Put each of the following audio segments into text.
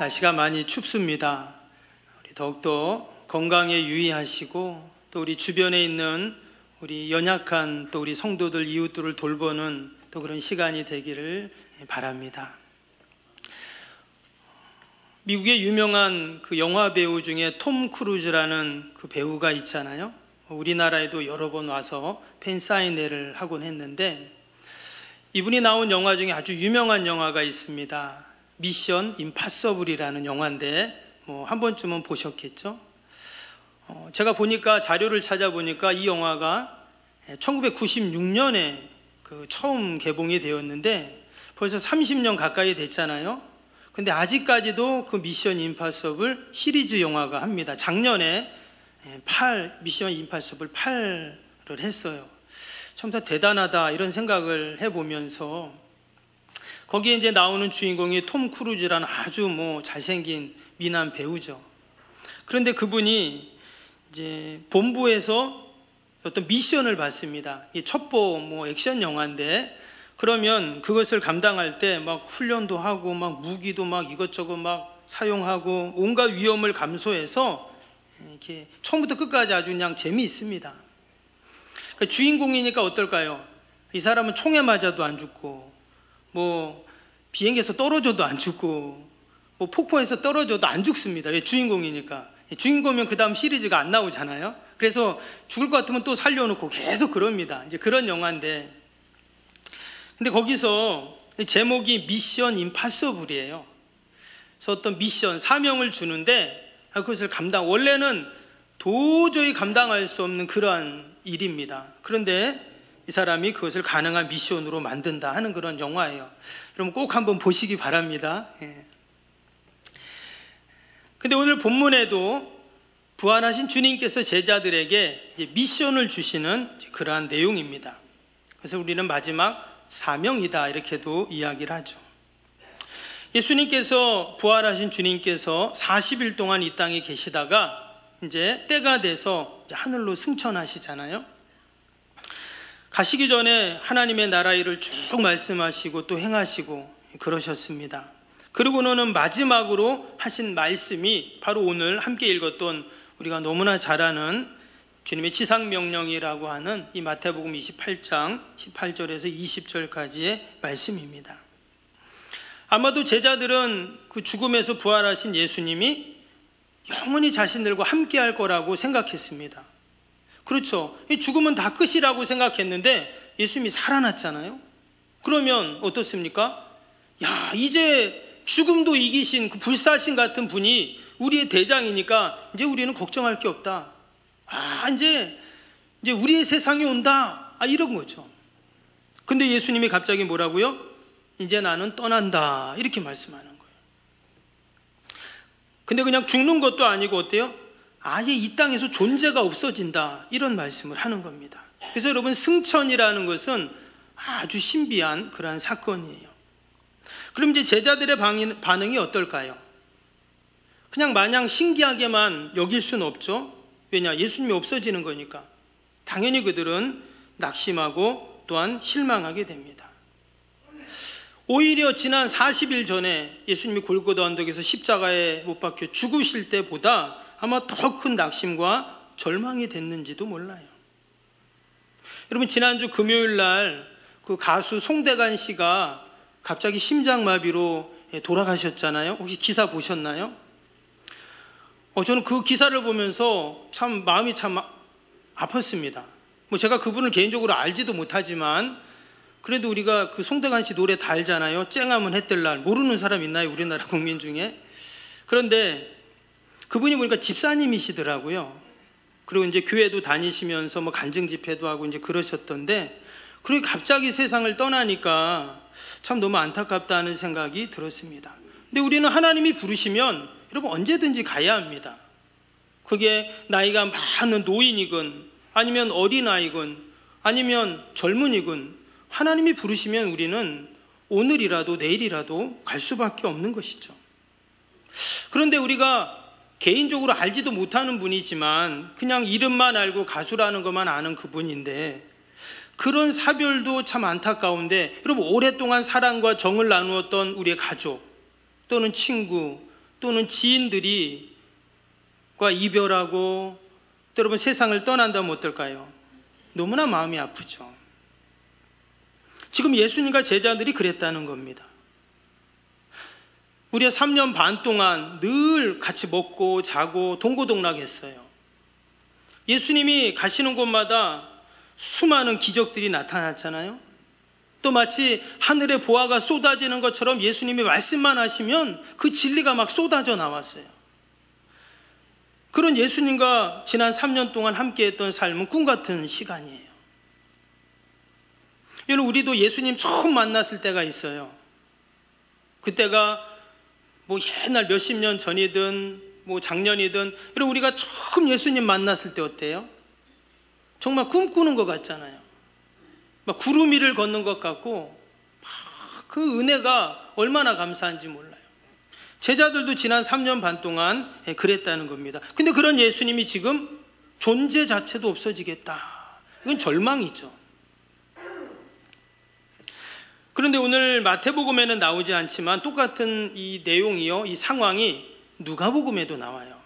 날씨가 많이 춥습니다. 우리 더욱더 건강에 유의하시고 또 우리 주변에 있는 우리 연약한 또 우리 성도들 이웃들을 돌보는 또 그런 시간이 되기를 바랍니다. 미국의 유명한 그 영화 배우 중에 톰 크루즈라는 그 배우가 있잖아요. 우리나라에도 여러 번 와서 팬 사인회를 하곤 했는데, 이분이 나온 영화 중에 아주 유명한 영화가 있습니다. 미션 임파서블이라는 영화인데 한 번쯤은 보셨겠죠? 제가 보니까 자료를 찾아보니까 이 영화가 1996년에 처음 개봉이 되었는데 벌써 30년 가까이 됐잖아요. 근데 아직까지도 그 미션 임파서블 시리즈 영화가 합니다. 작년에 미션 임파서블 8를 했어요. 참 더 대단하다 이런 생각을 해보면서, 거기에 이제 나오는 주인공이 톰 크루즈라는 아주 잘생긴 미남 배우죠. 그런데 그분이 이제 본부에서 어떤 미션을 받습니다. 이 첩보 액션 영화인데, 그러면 그것을 감당할 때 막 훈련도 하고 막 무기도 막 이것저것 막 사용하고 온갖 위험을 감수해서 이렇게 처음부터 끝까지 아주 그냥 재미있습니다. 그러니까 주인공이니까 어떨까요? 이 사람은 총에 맞아도 안 죽고, 비행기에서 떨어져도 안 죽고, 폭포에서 떨어져도 안 죽습니다. 왜? 주인공이니까. 주인공이면 그 다음 시리즈가 안 나오잖아요. 그래서 죽을 것 같으면 또 살려놓고 계속 그럽니다. 이제 그런 영화인데, 근데 거기서 제목이 미션 임파서블이에요. 그래서 어떤 미션, 사명을 주는데 그것을 원래는 도저히 감당할 수 없는 그러한 일입니다. 그런데 이 사람이 그것을 가능한 미션으로 만든다 하는 그런 영화예요. 여러분 꼭 한번 보시기 바랍니다. 근데 오늘 본문에도 부활하신 주님께서 제자들에게 이제 미션을 주시는 그러한 내용입니다. 그래서 우리는 마지막 사명이다 이렇게도 이야기를 하죠. 예수님께서, 부활하신 주님께서 40일 동안 이 땅에 계시다가 이제 때가 돼서 이제 하늘로 승천하시잖아요. 가시기 전에 하나님의 나라 일을 쭉 말씀하시고 또 행하시고 그러셨습니다. 그러고는 마지막으로 하신 말씀이 바로 오늘 함께 읽었던 우리가 너무나 잘 아는 주님의 지상명령이라고 하는 이 마태복음 28장 18절에서 20절까지의 말씀입니다. 아마도 제자들은 그 죽음에서 부활하신 예수님이 영원히 자신들과 함께 할 거라고 생각했습니다. 그렇죠. 이 죽음은 다 끝이라고 생각했는데 예수님이 살아났잖아요. 그러면 어떻습니까? 이제 죽음도 이기신 그 불사신 같은 분이 우리의 대장이니까 이제 우리는 걱정할 게 없다. 이제 우리의 세상이 온다. 이런 거죠. 근데 예수님이 갑자기 뭐라고요? 이제 나는 떠난다. 이렇게 말씀하는 거예요. 근데 그냥 죽는 것도 아니고 어때요? 아예 이 땅에서 존재가 없어진다. 이런 말씀을 하는 겁니다. 그래서 여러분, 승천이라는 것은 아주 신비한 그러한 사건이에요. 그럼 이제 제자들의 반응이 어떨까요? 그냥 마냥 신기하게만 여길 수는 없죠. 왜냐? 예수님이 없어지는 거니까. 당연히 그들은 낙심하고 또한 실망하게 됩니다. 오히려 지난 40일 전에 예수님이 골고다 언덕에서 십자가에 못 박혀 죽으실 때보다 아마 더 큰 낙심과 절망이 됐는지도 몰라요. 여러분, 지난주 금요일 날 그 가수 송대관 씨가 갑자기 심장마비로 돌아가셨잖아요. 혹시 기사 보셨나요? 저는 그 기사를 보면서 참 마음이 참 아팠습니다. 제가 그분을 개인적으로 알지도 못하지만 그래도 우리가 그 송대관 씨 노래 다 알잖아요. 쨍하면 해 뜰 날. 모르는 사람 있나요? 우리나라 국민 중에. 그런데 그분이 보니까 집사님이시더라고요. 그리고 이제 교회도 다니시면서 간증 집회도 하고 이제 그러셨던데, 그리고 갑자기 세상을 떠나니까 참 너무 안타깝다는 생각이 들었습니다. 근데 우리는 하나님이 부르시면 여러분 언제든지 가야 합니다. 그게 나이가 많은 노인이건 아니면 어린아이건 아니면 젊은이건 하나님이 부르시면 우리는 오늘이라도 내일이라도 갈 수밖에 없는 것이죠. 그런데 우리가 개인적으로 알지도 못하는 분이지만 그냥 이름만 알고 가수라는 것만 아는 그분인데, 그런 사별도 참 안타까운데 여러분, 오랫동안 사랑과 정을 나누었던 우리의 가족 또는 친구 또는 지인들이 과 이별하고 또 여러분 세상을 떠난다면 어떨까요? 너무나 마음이 아프죠. 지금 예수님과 제자들이 그랬다는 겁니다. 우리가 3년 반 동안 늘 같이 먹고 자고 동고동락했어요. 예수님이 가시는 곳마다 수많은 기적들이 나타났잖아요. 또 마치 하늘의 보화가 쏟아지는 것처럼 예수님이 말씀만 하시면 그 진리가 막 쏟아져 나왔어요. 그런 예수님과 지난 3년 동안 함께했던 삶은 꿈같은 시간이에요. 여러분, 우리도 예수님 처음 만났을 때가 있어요. 그때가 뭐 옛날 몇십 년 전이든 뭐 작년이든, 여러분, 우리가 처음 예수님 만났을 때 어때요? 정말 꿈꾸는 것 같잖아요. 막 구름 위를 걷는 것 같고, 그 은혜가 얼마나 감사한지 몰라요. 제자들도 지난 3년 반 동안 그랬다는 겁니다. 근데 그런 예수님이 지금 존재 자체도 없어지겠다. 이건 절망이죠. 그런데 오늘 마태복음에는 나오지 않지만 똑같은 이 내용이요, 이 상황이 누가복음에도 나와요.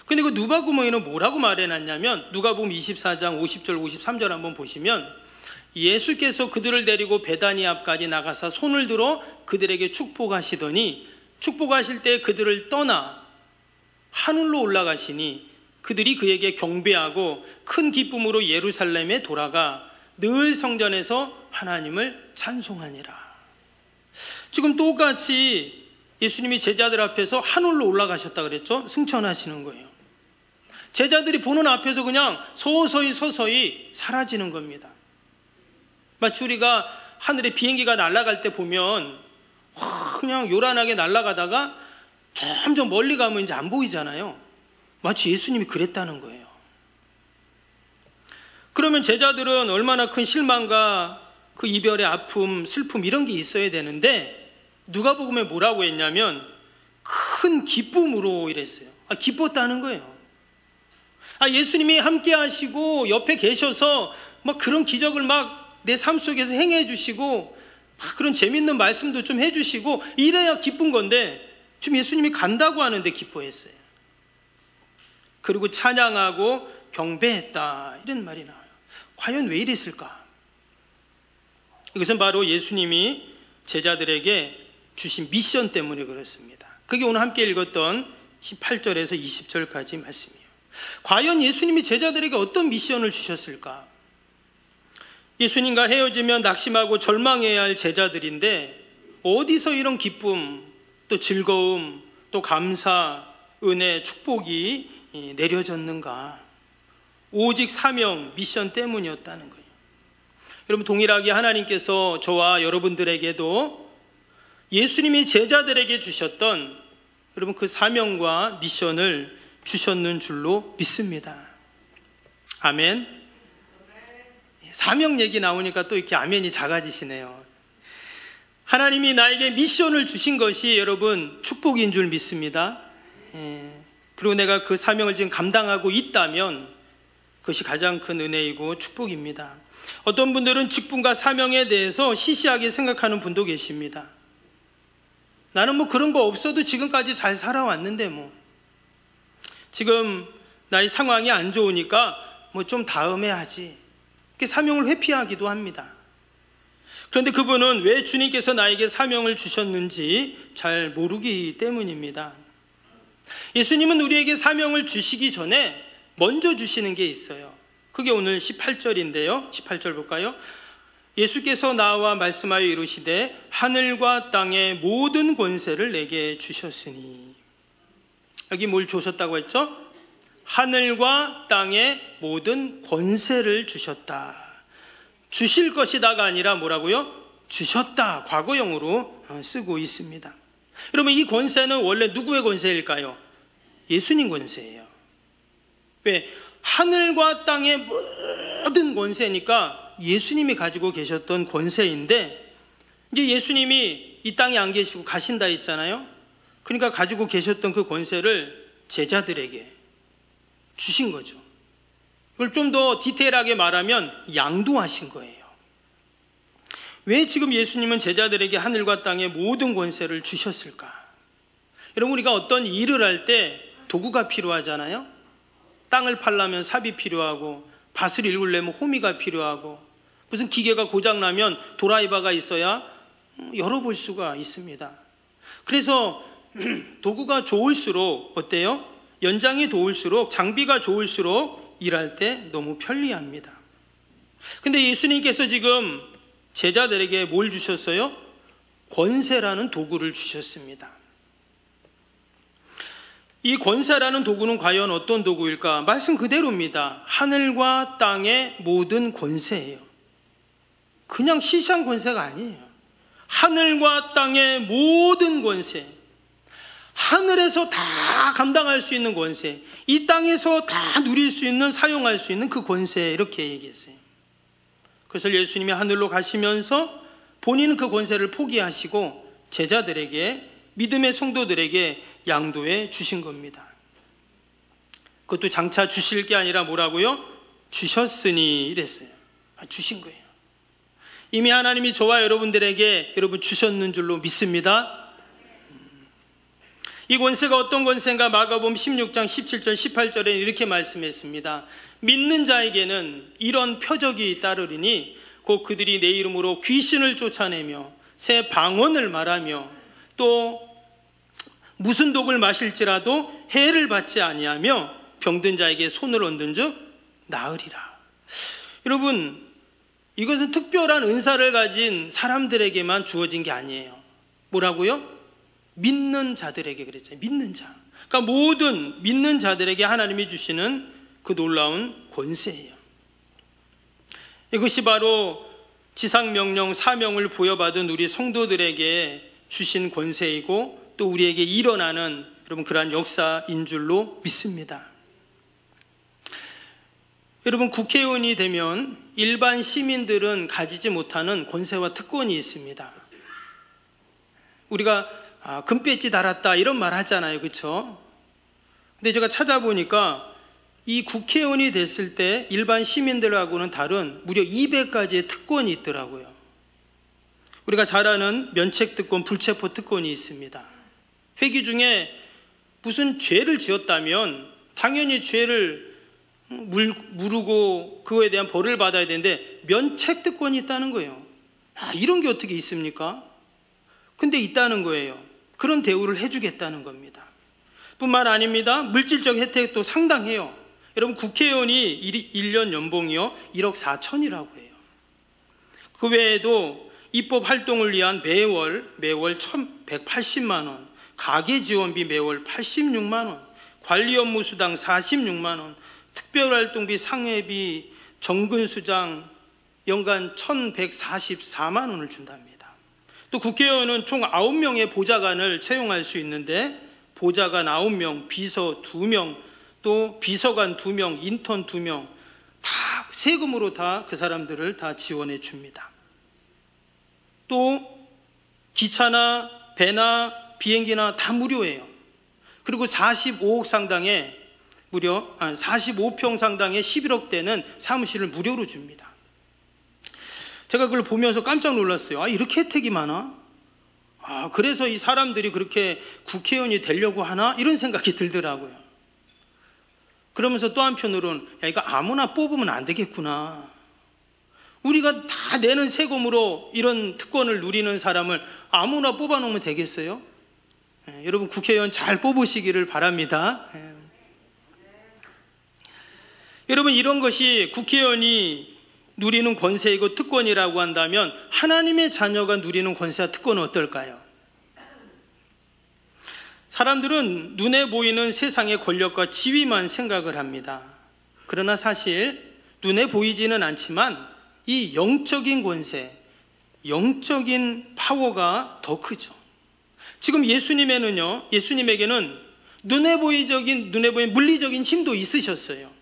근데 그 누가복음에는 뭐라고 말해놨냐면, 누가복음 24장 50절 53절 한번 보시면, 예수께서 그들을 데리고 베다니 앞까지 나가서 손을 들어 그들에게 축복하시더니 축복하실 때 그들을 떠나 하늘로 올라가시니 그들이 그에게 경배하고 큰 기쁨으로 예루살렘에 돌아가 늘 성전에서 하나님을 찬송하니라. 지금 똑같이 예수님이 제자들 앞에서 하늘로 올라가셨다 그랬죠? 승천하시는 거예요. 제자들이 보는 앞에서 그냥 서서히 사라지는 겁니다. 마치 우리가 하늘에 비행기가 날아갈 때 보면 그냥 요란하게 날아가다가 점점 멀리 가면 이제 안 보이잖아요. 마치 예수님이 그랬다는 거예요. 그러면 제자들은 얼마나 큰 실망과 그 이별의 아픔, 슬픔 이런 게 있어야 되는데, 누가복음에 뭐라고 했냐면 큰 기쁨으로 이랬어요. 기뻤다는 거예요. 예수님이 함께 하시고 옆에 계셔서 막 그런 기적을 막 내 삶 속에서 행해 주시고 그런 재밌는 말씀도 좀 해주시고 이래야 기쁜 건데, 지금 예수님이 간다고 하는데 기뻐했어요. 그리고 찬양하고 경배했다, 이런 말이 나와요. 과연 왜 이랬을까? 이것은 바로 예수님이 제자들에게 주신 미션 때문에 그렇습니다. 그게 오늘 함께 읽었던 18절에서 20절까지 말씀이에요. 과연 예수님이 제자들에게 어떤 미션을 주셨을까? 예수님과 헤어지면 낙심하고 절망해야 할 제자들인데 어디서 이런 기쁨, 또 즐거움, 또 감사, 은혜, 축복이 내려졌는가? 오직 사명, 미션 때문이었다는 거예요. 여러분, 동일하게 하나님께서 저와 여러분들에게도 예수님이 제자들에게 주셨던 여러분 그 사명과 미션을 주셨는 줄로 믿습니다. 아멘. 사명 얘기 나오니까 또 이렇게 아멘이 작아지시네요. 하나님이 나에게 미션을 주신 것이 여러분 축복인 줄 믿습니다. 그리고 내가 그 사명을 지금 감당하고 있다면 그것이 가장 큰 은혜이고 축복입니다. 어떤 분들은 직분과 사명에 대해서 시시하게 생각하는 분도 계십니다. 나는 뭐 그런 거 없어도 지금까지 잘 살아왔는데 뭐 지금 나의 상황이 안 좋으니까 뭐 좀 다음에 하지, 이렇게 사명을 회피하기도 합니다. 그런데 그분은 왜 주님께서 나에게 사명을 주셨는지 잘 모르기 때문입니다. 예수님은 우리에게 사명을 주시기 전에 먼저 주시는 게 있어요. 그게 오늘 18절인데요 18절 볼까요? 예수께서 나와 말씀하여 이르시되 하늘과 땅의 모든 권세를 내게 주셨으니. 여기 뭘 주셨다고 했죠? 하늘과 땅의 모든 권세를 주셨다. 주실 것이다가 아니라 뭐라고요? 주셨다, 과거형으로 쓰고 있습니다. 여러분, 이 권세는 원래 누구의 권세일까요? 예수님 권세예요. 왜? 하늘과 땅의 모든 권세니까 예수님이 가지고 계셨던 권세인데, 이제 예수님이 이 땅에 안 계시고 가신다 했잖아요. 그러니까 가지고 계셨던 그 권세를 제자들에게 주신 거죠. 그걸 좀 더 디테일하게 말하면 양도하신 거예요. 왜 지금 예수님은 제자들에게 하늘과 땅의 모든 권세를 주셨을까? 여러분, 우리가 어떤 일을 할 때 도구가 필요하잖아요. 땅을 팔려면 삽이 필요하고, 밭을 일구려면 호미가 필요하고, 무슨 기계가 고장나면 도라이버가 있어야 열어볼 수가 있습니다. 그래서 도구가 좋을수록 어때요? 연장이 좋을수록, 장비가 좋을수록 일할 때 너무 편리합니다. 근데 예수님께서 지금 제자들에게 뭘 주셨어요? 권세라는 도구를 주셨습니다. 이 권세라는 도구는 과연 어떤 도구일까? 말씀 그대로입니다. 하늘과 땅의 모든 권세예요. 그냥 시시한 권세가 아니에요. 하늘과 땅의 모든 권세, 하늘에서 다 감당할 수 있는 권세, 이 땅에서 다 누릴 수 있는, 사용할 수 있는 그 권세, 이렇게 얘기했어요. 그래서 예수님이 하늘로 가시면서 본인은 그 권세를 포기하시고 제자들에게, 믿음의 성도들에게 양도해 주신 겁니다. 그것도 장차 주실 게 아니라 뭐라고요? 주셨으니 이랬어요. 주신 거예요. 이미 하나님이 저와 여러분들에게 여러분 주셨는 줄로 믿습니다. 이 권세가 어떤 권세인가? 마가복음 16장 17절 18절에 이렇게 말씀했습니다. 믿는 자에게는 이런 표적이 따르리니 곧 그들이 내 이름으로 귀신을 쫓아내며 새 방언을 말하며 또 무슨 독을 마실지라도 해를 받지 아니하며 병든 자에게 손을 얹은 즉 나으리라. 여러분, 이것은 특별한 은사를 가진 사람들에게만 주어진 게 아니에요. 뭐라고요? 믿는 자들에게 그랬잖아요. 믿는 자. 그러니까 모든 믿는 자들에게 하나님이 주시는 그 놀라운 권세예요. 이것이 바로 지상명령, 사명을 부여받은 우리 성도들에게 주신 권세이고 또 우리에게 일어나는 여러분 그러한 역사인 줄로 믿습니다. 여러분, 국회의원이 되면 일반 시민들은 가지지 못하는 권세와 특권이 있습니다. 우리가 금배지 달았다 이런 말 하잖아요. 그렇죠? 근데 제가 찾아보니까 이 국회의원이 됐을 때 일반 시민들하고는 다른 무려 200가지의 특권이 있더라고요. 우리가 잘 아는 면책특권, 불체포 특권이 있습니다. 회기 중에 무슨 죄를 지었다면 당연히 죄를 물고 그거에 대한 벌을 받아야 되는데 면책특권이 있다는 거예요. 이런 게 어떻게 있습니까? 근데 있다는 거예요. 그런 대우를 해주겠다는 겁니다. 뿐만 아닙니다. 물질적 혜택도 상당해요. 여러분, 국회의원이 1년 연봉이요 1억 4천이라고 해요. 그 외에도 입법 활동을 위한 매월 1,180만 원, 가계지원비 매월 86만 원, 관리 업무 수당 46만 원, 특별활동비 상회비 정근수장 연간 1,144만 원을 준답니다. 또 국회의원은 총 9명의 보좌관을 채용할 수 있는데 보좌관 9명, 비서 2명, 또 비서관 2명, 인턴 2명 다 세금으로 다 그 사람들을 다 지원해 줍니다. 또 기차나 배나 비행기나 다 무료예요. 그리고 45억 상당의 무려 45평 상당의 11억대는 사무실을 무료로 줍니다. 제가 그걸 보면서 깜짝 놀랐어요. 이렇게 혜택이 많아? 그래서 이 사람들이 그렇게 국회의원이 되려고 하나? 이런 생각이 들더라고요. 그러면서 또 한편으로는 이거 아무나 뽑으면 안 되겠구나. 우리가 다 내는 세금으로 이런 특권을 누리는 사람을 아무나 뽑아놓으면 되겠어요? 여러분, 국회의원 잘 뽑으시기를 바랍니다. 여러분, 이런 것이 국회의원이 누리는 권세이고 특권이라고 한다면 하나님의 자녀가 누리는 권세와 특권은 어떨까요? 사람들은 눈에 보이는 세상의 권력과 지위만 생각을 합니다. 그러나 사실 눈에 보이지는 않지만 이 영적인 권세, 영적인 파워가 더 크죠. 지금 예수님에게는 눈에 보이는 물리적인 힘도 있으셨어요.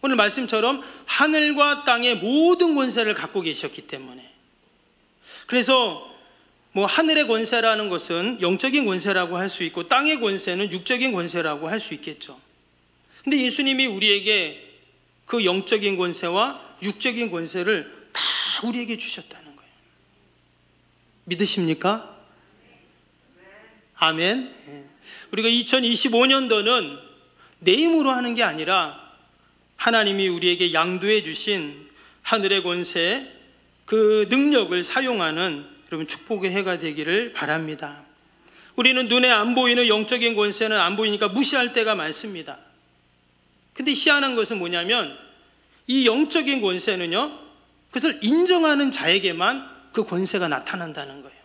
오늘 말씀처럼 하늘과 땅의 모든 권세를 갖고 계셨기 때문에. 그래서 하늘의 권세라는 것은 영적인 권세라고 할 수 있고 땅의 권세는 육적인 권세라고 할 수 있겠죠. 근데 예수님이 우리에게 그 영적인 권세와 육적인 권세를 다 우리에게 주셨다는 거예요. 믿으십니까? 아멘. 우리가 2025년도는 내 힘으로 하는 게 아니라 하나님이 우리에게 양도해 주신 하늘의 권세, 그 능력을 사용하는 여러분 축복의 해가 되기를 바랍니다. 우리는 눈에 안 보이는 영적인 권세는 안 보이니까 무시할 때가 많습니다. 근데 희한한 것은 뭐냐면 이 영적인 권세는요, 그것을 인정하는 자에게만 그 권세가 나타난다는 거예요.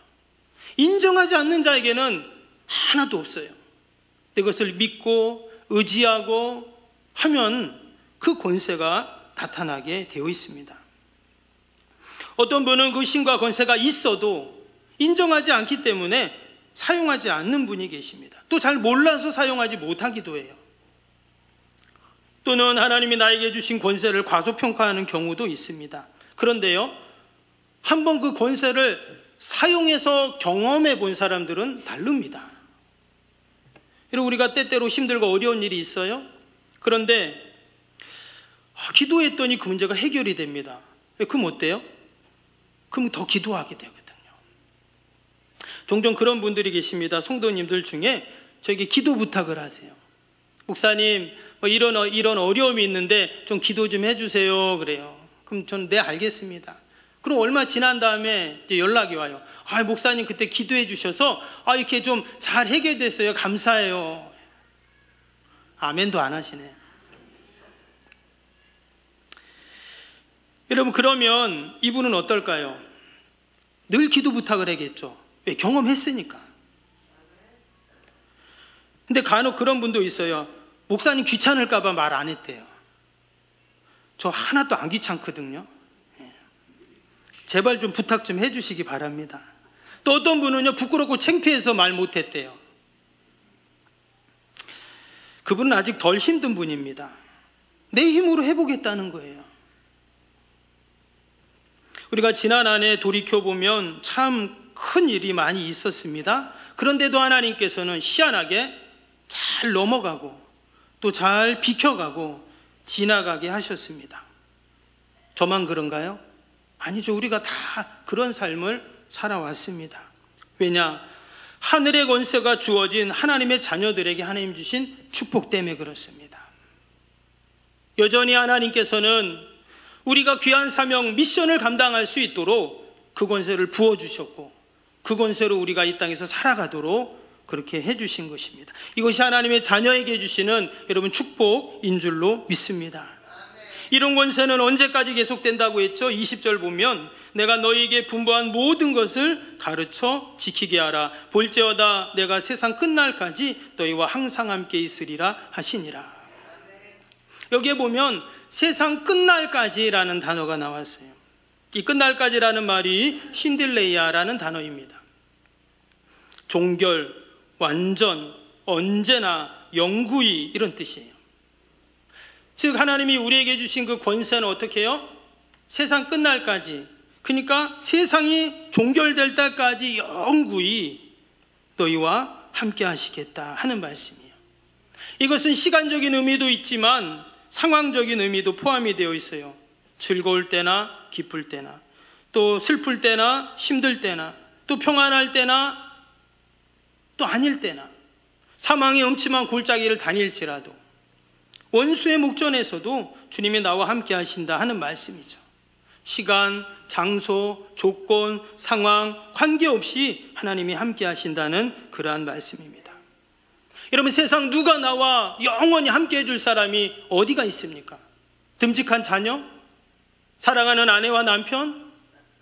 인정하지 않는 자에게는 하나도 없어요. 이것을 믿고 의지하고 하면 그 권세가 나타나게 되어 있습니다. 어떤 분은 그 힘과 권세가 있어도 인정하지 않기 때문에 사용하지 않는 분이 계십니다. 또 잘 몰라서 사용하지 못하기도 해요. 또는 하나님이 나에게 주신 권세를 과소평가하는 경우도 있습니다. 그런데요, 한번 그 권세를 사용해서 경험해 본 사람들은 다릅니다. 여러분, 우리가 때때로 힘들고 어려운 일이 있어요. 그런데 기도했더니 그 문제가 해결이 됩니다. 그럼 어때요? 그럼 더 기도하게 되거든요. 종종 그런 분들이 계십니다. 성도님들 중에 저에게 기도 부탁을 하세요. 목사님, 이런 어려움이 있는데 좀 기도 좀 해주세요. 그래요. 그럼 저는 네, 알겠습니다. 그럼 얼마 지난 다음에 이제 연락이 와요. 목사님 그때 기도해 주셔서 이렇게 좀 잘 해결됐어요. 감사해요. 아멘도 안 하시네. 여러분, 그러면 이분은 어떨까요? 늘 기도 부탁을 하겠죠. 왜? 경험했으니까. 근데 간혹 그런 분도 있어요. 목사님 귀찮을까 봐 말 안 했대요. 저 하나도 안 귀찮거든요. 제발 좀 부탁 좀 해주시기 바랍니다. 또 어떤 분은요, 부끄럽고 창피해서 말 못했대요. 그분은 아직 덜 힘든 분입니다. 내 힘으로 해보겠다는 거예요. 우리가 지난 한 해 돌이켜보면 참 큰 일이 많이 있었습니다. 그런데도 하나님께서는 희한하게 잘 넘어가고 또 잘 비켜가고 지나가게 하셨습니다. 저만 그런가요? 아니죠. 우리가 다 그런 삶을 살아왔습니다. 왜냐? 하늘의 권세가 주어진 하나님의 자녀들에게 하나님 주신 축복 때문에 그렇습니다. 여전히 하나님께서는 우리가 귀한 사명, 미션을 감당할 수 있도록 그 권세를 부어주셨고 그 권세로 우리가 이 땅에서 살아가도록 그렇게 해주신 것입니다. 이것이 하나님의 자녀에게 주시는 여러분 축복인 줄로 믿습니다. 이런 권세는 언제까지 계속된다고 했죠? 20절 보면 내가 너희에게 분부한 모든 것을 가르쳐 지키게 하라. 볼지어다 내가 세상 끝날까지 너희와 항상 함께 있으리라 하시니라. 여기에 보면 세상 끝날까지라는 단어가 나왔어요. 이 끝날까지라는 말이 신딜레이아라는 단어입니다. 종결, 완전, 언제나, 영구히 이런 뜻이에요. 즉 하나님이 우리에게 주신 그 권세는 어떻게 해요? 세상 끝날까지, 그러니까 세상이 종결될 때까지 영구히 너희와 함께 하시겠다 하는 말씀이에요. 이것은 시간적인 의미도 있지만 상황적인 의미도 포함이 되어 있어요. 즐거울 때나 기쁠 때나, 또 슬플 때나 힘들 때나, 또 평안할 때나 또 아닐 때나, 사망의 음침한 골짜기를 다닐지라도 원수의 목전에서도 주님이 나와 함께 하신다 하는 말씀이죠. 시간, 장소, 조건, 상황 관계없이 하나님이 함께 하신다는 그러한 말씀입니다. 여러분, 세상 누가 나와 영원히 함께 해줄 사람이 어디가 있습니까? 듬직한 자녀? 사랑하는 아내와 남편?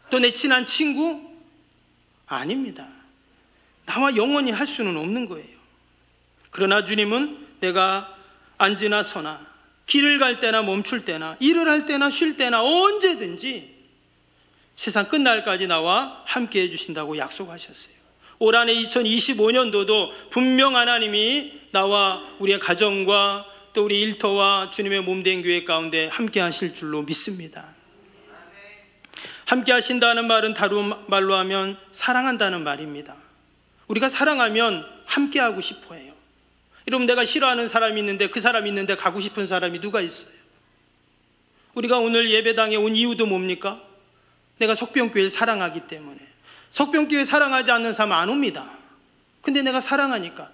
또 내 친한 친구? 아닙니다. 나와 영원히 할 수는 없는 거예요. 그러나 주님은 내가 앉으나 서나, 길을 갈 때나 멈출 때나, 일을 할 때나 쉴 때나 언제든지 세상 끝날까지 나와 함께 해주신다고 약속하셨어요. 올 한해 2025년도도 분명 하나님이 나와 우리의 가정과 또 우리 일터와 주님의 몸된 교회 가운데 함께 하실 줄로 믿습니다. 함께 하신다는 말은 다른 말로 하면 사랑한다는 말입니다. 우리가 사랑하면 함께 하고 싶어 해요. 여러분, 내가 싫어하는 사람이 있는데 그 사람이 있는데 가고 싶은 사람이 누가 있어요? 우리가 오늘 예배당에 온 이유도 뭡니까? 내가 석병교회를 사랑하기 때문에. 석병교회 사랑하지 않는 사람 안 옵니다. 근데 내가 사랑하니까,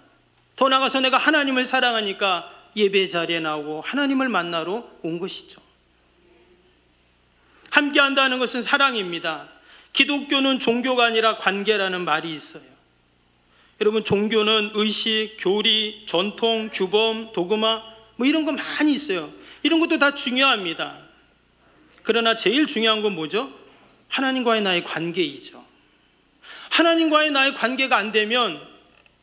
더 나아가서 내가 하나님을 사랑하니까 예배 자리에 나오고 하나님을 만나러 온 것이죠. 함께 한다는 것은 사랑입니다. 기독교는 종교가 아니라 관계라는 말이 있어요. 여러분, 종교는 의식, 교리, 전통, 규범, 도그마 뭐 이런 거 많이 있어요. 이런 것도 다 중요합니다. 그러나 제일 중요한 건 뭐죠? 하나님과의 나의 관계이죠. 하나님과의 나의 관계가 안 되면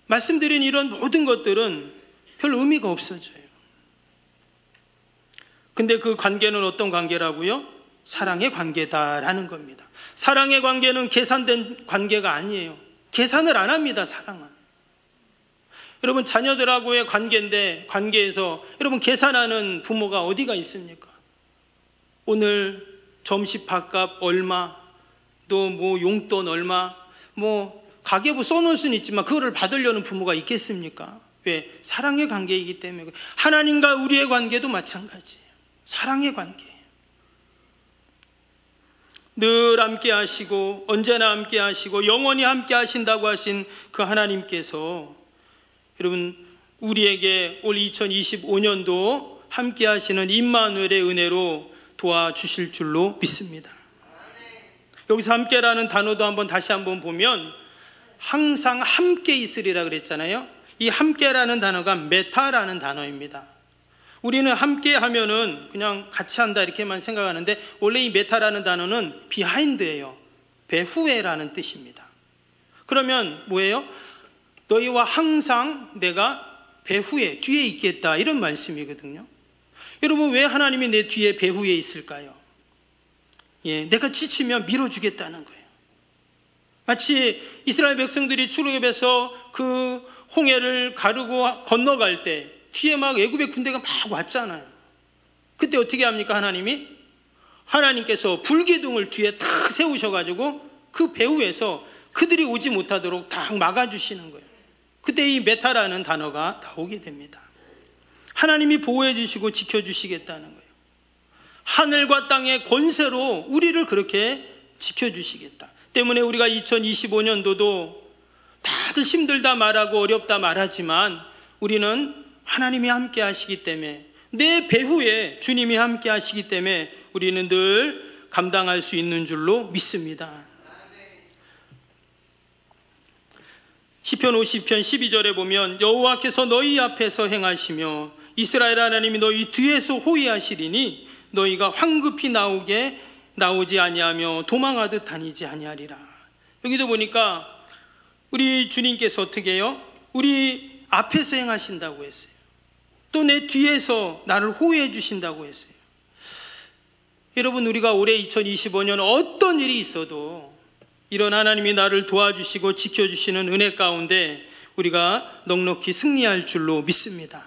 말씀드린 이런 모든 것들은 별 의미가 없어져요. 근데 그 관계는 어떤 관계라고요? 사랑의 관계다라는 겁니다. 사랑의 관계는 계산된 관계가 아니에요. 계산을 안 합니다, 사랑은. 여러분, 자녀들하고의 관계인데, 관계에서 여러분 계산하는 부모가 어디가 있습니까? 오늘 점심 밥값 얼마, 또 뭐 용돈 얼마, 뭐 가계부 써놓을 수는 있지만 그거를 받으려는 부모가 있겠습니까? 왜? 사랑의 관계이기 때문에. 하나님과 우리의 관계도 마찬가지예요. 사랑의 관계. 늘 함께 하시고 언제나 함께 하시고 영원히 함께 하신다고 하신 그 하나님께서 여러분, 우리에게 올 2025년도 함께 하시는 임마누엘의 은혜로 도와주실 줄로 믿습니다. 여기서 함께라는 단어도 한번 다시 한번 보면 항상 함께 있으리라 그랬잖아요. 이 함께라는 단어가 메타라는 단어입니다. 우리는 함께 하면은 그냥 같이 한다 이렇게만 생각하는데, 원래 이 메타라는 단어는 비하인드예요. 배후에라는 뜻입니다. 그러면 뭐예요? 너희와 항상 내가 배후에, 뒤에 있겠다, 이런 말씀이거든요. 여러분, 왜 하나님이 내 뒤에 배후에 있을까요? 내가 지치면 밀어주겠다는 거예요. 마치 이스라엘 백성들이 출애굽에서 그 홍해를 가르고 건너갈 때 뒤에 막 애굽의 군대가 막 왔잖아요. 그때 어떻게 합니까? 하나님께서 불기둥을 뒤에 탁 세우셔가지고 그 배후에서 그들이 오지 못하도록 딱 막아주시는 거예요. 그때 이 메타라는 단어가 나오게 됩니다. 하나님이 보호해 주시고 지켜주시겠다는 거예요. 하늘과 땅의 권세로 우리를 그렇게 지켜주시겠다. 때문에 우리가 2025년도도 다들 힘들다 말하고 어렵다 말하지만 우리는 하나님이 함께 하시기 때문에, 내 배후에 주님이 함께 하시기 때문에 우리는 늘 감당할 수 있는 줄로 믿습니다. 시편 50편 12절에 보면 여호와께서 너희 앞에서 행하시며 이스라엘 하나님이 너희 뒤에서 호위하시리니 너희가 황급히 나오지 아니하며 도망하듯 다니지 아니하리라. 여기도 보니까 우리 주님께서 어떻게 해요? 우리 앞에서 행하신다고 했어요. 또 내 뒤에서 나를 호위해 주신다고 했어요. 여러분, 우리가 올해 2025년 어떤 일이 있어도 이런 하나님이 나를 도와주시고 지켜주시는 은혜 가운데 우리가 넉넉히 승리할 줄로 믿습니다.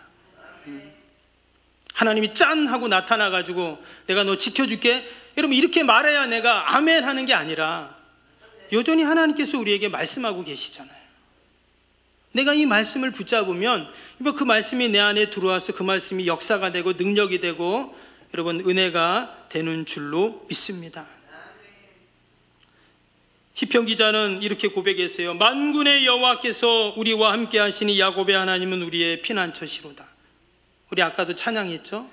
하나님이 짠 하고 나타나가지고 내가 너 지켜줄게, 여러분 이렇게 말해야 내가 아멘 하는 게 아니라 여전히 하나님께서 우리에게 말씀하고 계시잖아요. 내가 이 말씀을 붙잡으면 그 말씀이 내 안에 들어와서 그 말씀이 역사가 되고 능력이 되고 여러분 은혜가 되는 줄로 믿습니다. 시편 기자는 이렇게 고백했어요. 만군의 여호와께서 우리와 함께 하시니 야곱의 하나님은 우리의 피난처시로다. 우리 아까도 찬양했죠?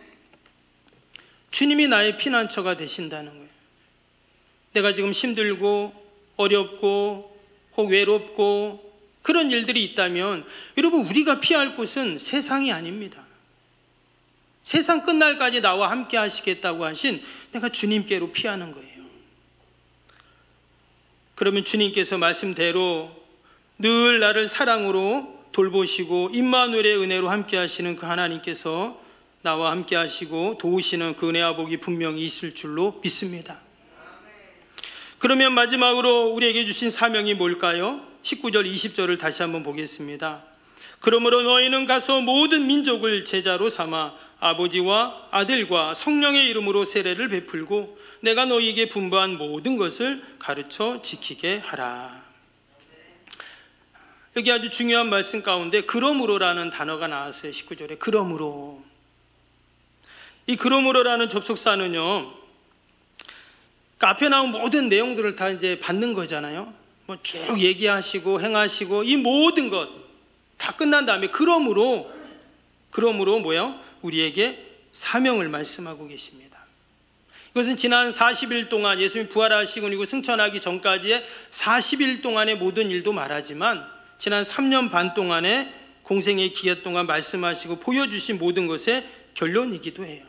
주님이 나의 피난처가 되신다는 거예요. 내가 지금 힘들고 어렵고 혹 외롭고 그런 일들이 있다면 여러분, 우리가 피할 곳은 세상이 아닙니다. 세상 끝날까지 나와 함께 하시겠다고 하신 내가 주님께로 피하는 거예요. 그러면 주님께서 말씀대로 늘 나를 사랑으로 돌보시고 임마누엘의 은혜로 함께 하시는 그 하나님께서 나와 함께 하시고 도우시는 그 은혜와 복이 분명히 있을 줄로 믿습니다. 그러면 마지막으로 우리에게 주신 사명이 뭘까요? 19절 20절을 다시 한번 보겠습니다. 그러므로 너희는 가서 모든 민족을 제자로 삼아 아버지와 아들과 성령의 이름으로 세례를 베풀고 내가 너희에게 분부한 모든 것을 가르쳐 지키게 하라. 여기 아주 중요한 말씀 가운데 그러므로라는 단어가 나왔어요. 19절에 그러므로. 이 그러므로라는 접속사는요, 앞에 나온 모든 내용들을 다 이제 받는 거잖아요. 뭐 쭉 얘기하시고 행하시고 이 모든 것 다 끝난 다음에 그러므로 뭐요? 우리에게 사명을 말씀하고 계십니다. 이것은 지난 40일 동안 예수님이 부활하시고 그리고 승천하기 전까지의 40일 동안의 모든 일도 말하지만 지난 3년 반 동안의 공생의 기간 동안 말씀하시고 보여주신 모든 것의 결론이기도 해요.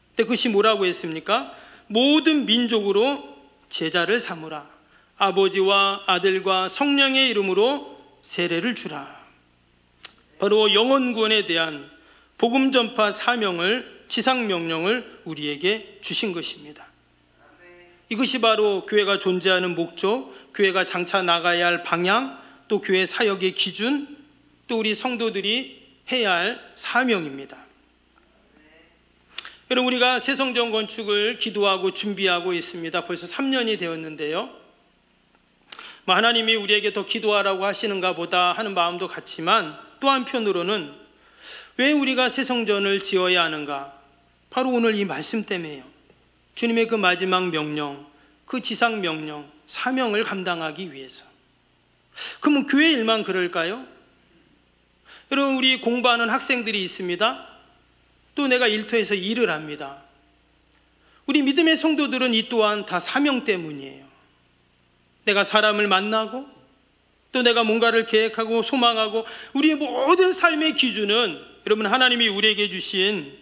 근데 그것이 뭐라고 했습니까? 모든 민족으로 제자를 삼으라. 아버지와 아들과 성령의 이름으로 세례를 주라. 바로 영혼구원에 대한 복음 전파 사명을, 지상 명령을 우리에게 주신 것입니다. 이것이 바로 교회가 존재하는 목적, 교회가 장차 나가야 할 방향, 또 교회 사역의 기준, 또 우리 성도들이 해야 할 사명입니다. 여러분, 우리가 새 성전 건축을 기도하고 준비하고 있습니다. 벌써 3년이 되었는데요. 하나님이 우리에게 더 기도하라고 하시는가 보다 하는 마음도 같지만 또 한편으로는 왜 우리가 새 성전을 지어야 하는가? 바로 오늘 이 말씀 때문에요. 주님의 그 마지막 명령, 그 지상 명령, 사명을 감당하기 위해서. 그러면 교회 일만 그럴까요? 여러분, 우리 공부하는 학생들이 있습니다. 또 내가 일터에서 일을 합니다. 우리 믿음의 성도들은 이 또한 다 사명 때문이에요. 내가 사람을 만나고 또 내가 뭔가를 계획하고 소망하고 우리의 모든 삶의 기준은 여러분 하나님이 우리에게 주신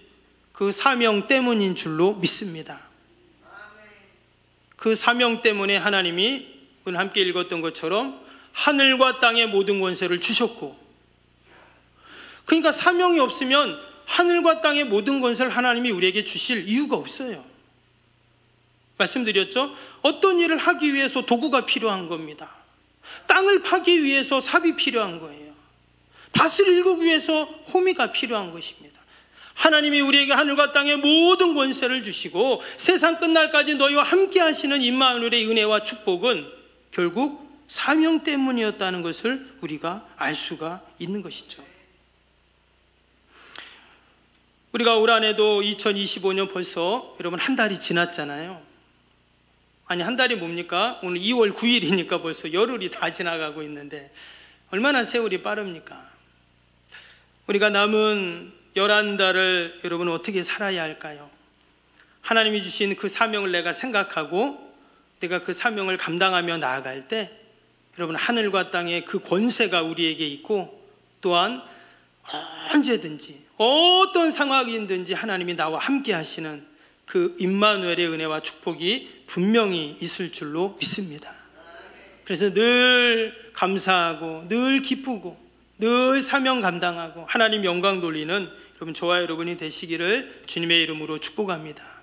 그 사명 때문인 줄로 믿습니다. 그 사명 때문에 하나님이 오늘 함께 읽었던 것처럼 하늘과 땅의 모든 권세를 주셨고, 그러니까 사명이 없으면 하늘과 땅의 모든 권세를 하나님이 우리에게 주실 이유가 없어요. 말씀드렸죠? 어떤 일을 하기 위해서 도구가 필요한 겁니다. 땅을 파기 위해서 삽이 필요한 거예요. 밭을 일구기 위해서 호미가 필요한 것입니다. 하나님이 우리에게 하늘과 땅의 모든 권세를 주시고 세상 끝날까지 너희와 함께 하시는 임마누엘의 은혜와 축복은 결국 사명 때문이었다는 것을 우리가 알 수가 있는 것이죠. 우리가 올 한해도 2025년 벌써 여러분 한 달이 지났잖아요. 아니, 한 달이 뭡니까? 오늘 2월 9일이니까 벌써 열흘이 다 지나가고 있는데 얼마나 세월이 빠릅니까? 우리가 남은 11달을 여러분 어떻게 살아야 할까요? 하나님이 주신 그 사명을 내가 생각하고 내가 그 사명을 감당하며 나아갈 때 여러분 하늘과 땅의 그 권세가 우리에게 있고 또한 언제든지 어떤 상황이든지 하나님이 나와 함께 하시는 그 임마누엘의 은혜와 축복이 분명히 있을 줄로 믿습니다. 그래서 늘 감사하고 늘 기쁘고 늘 사명 감당하고 하나님 영광 돌리는 여러분 저와 여러분이 되시기를 주님의 이름으로 축복합니다.